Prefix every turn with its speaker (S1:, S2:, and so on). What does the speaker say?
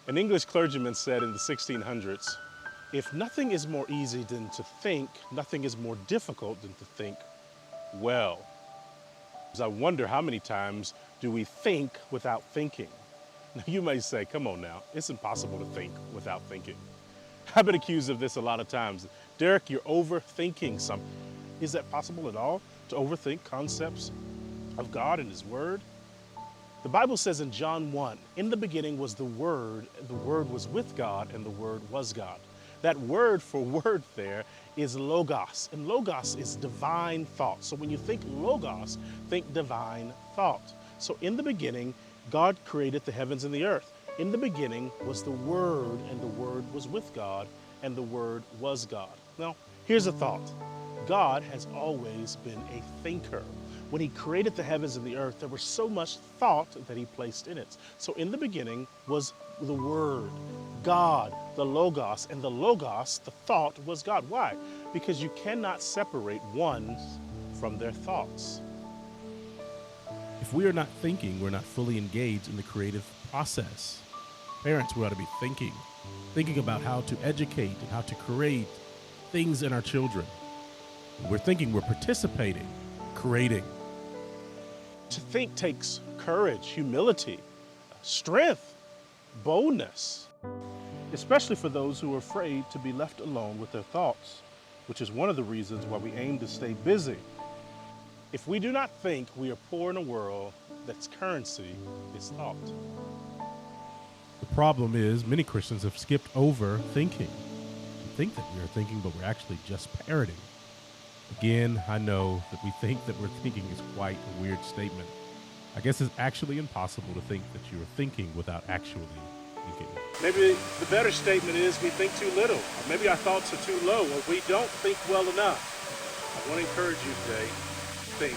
S1: An English clergyman said in the 1600s, "If nothing is more easy than to think, nothing is more difficult than to think well." I wonder how many times do we think without thinking? Now you may say, come on now, it's impossible to think without thinking. I've been accused of this a lot of times. Derrick, you're overthinking something. Is that possible at all, to overthink concepts of God and His Word? The Bible says in John 1, "In the beginning was the Word was with God, and the Word was God." That word for word there is logos, and logos is divine thought. So when you think logos, think divine thought. So in the beginning, God created the heavens and the earth. In the beginning was the Word, and the Word was with God, and the Word was God. Now, here's a thought. God has always been a thinker. When He created the heavens and the earth, there was so much thought that He placed in it. So in the beginning was the Word, God, the Logos, and the Logos, the thought, was God. Why? Because you cannot separate ones from their thoughts.
S2: If we are not thinking, we're not fully engaged in the creative process. Parents, we ought to be thinking about how to educate and how to create things in our children. When we're thinking, we're participating, creating.
S1: To think takes courage, humility, strength, boldness, especially for those who are afraid to be left alone with their thoughts, which is one of the reasons why we aim to stay busy. If we do not think, we are poor in a world that's currency is thought.
S2: The problem is many Christians have skipped over thinking. We think that we are thinking, but we're actually just parroting. Again, I know that we think that we're thinking is quite a weird statement. I guess it's actually impossible to think that you're thinking without actually thinking.
S1: Maybe the better statement is we think too little, or maybe our thoughts are too low, or we don't think well enough. I want to encourage you today, think.